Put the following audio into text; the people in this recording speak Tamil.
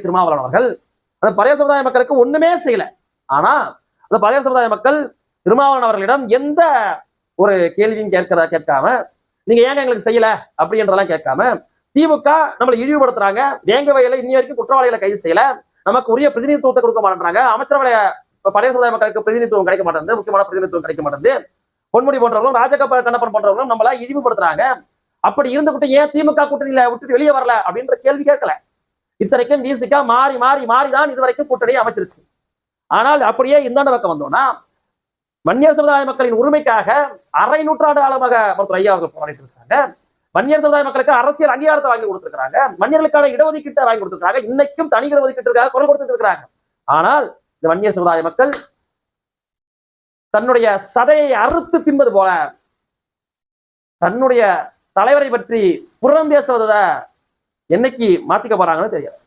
திருமாவளவன் அவர்கள் அந்த பறையர் சமுதாய மக்களுக்கு ஒண்ணுமே செய்யல. ஆனா அந்த பறையர் சமுதாய மக்கள் திருமாவளவன் அவர்களிடம் எந்த ஒரு கேள்வியும் கேட்காம, நீங்க ஏங்க எங்களுக்கு செய்யல அப்படின்றதெல்லாம் கேட்காம, திமுக நம்மளை இழிவுபடுத்துறாங்க, வேங்க வகையில இன்னி வரைக்கும் குற்றவாளிகளை கைது செய்யல, நமக்கு உரிய பிரதிநிதித்துவத்தை கொடுக்க மாட்டேன்றாங்க, அமைச்சரவை பறையர் சமுதாய மக்களுக்கு பிரதிநிதித்துவம் கிடைக்க மாட்டேங்குது, முக்கியமான பிரதிநிதித்துவம் கிடைக்க மாட்டேங்குது, பொன்முடி போன்றவர்களும் ராஜகோபால் கண்ணப்பன் போன்றவர்களும் நம்மள இழிவுபடுத்துறாங்க, அப்படி இருந்துகிட்டு ஏன் திமுக கூட்டணியில விட்டுட்டு வெளியே வரல அப்படின்ற கேள்வி கேட்கல. இத்தனைக்கும் விசிக மாறி மாறி மாறிதான் இதுவரைக்கும் கூட்டணியை அமைச்சிருக்கு. ஆனால் அப்படியே இந்தாண்ட பக்கம் வந்தோம்னா, வன்னியர் சமுதாய மக்களின் உரிமைக்காக அரை நூற்றாண்டு காலமாக மருத்துவர் ஐயா அவர்கள் போராடிட்டு இருக்காங்க. வன்னியர் சமுதாய மக்களுக்கு அரசியல் அங்கீகாரத்தை வாங்கி கொடுத்திருக்காங்க, வன்னியர்களுக்கான இடஒதுக்கீட்டை வாங்கி கொடுத்திருக்காங்க, இன்னைக்கும் தனி இடஒதுக்கீட்டிற்காக குரல் கொடுத்துட்டு இருக்கிறாங்க. ஆனால் இந்த வன்னியர் சமுதாய மக்கள் தன்னுடைய சதையை அறுத்து தின்பது போல தன்னுடைய தலைவரை பற்றி புறம் பேசுவதை என்னைக்கு மாத்திக்க போறாங்கன்னு தெரியாது.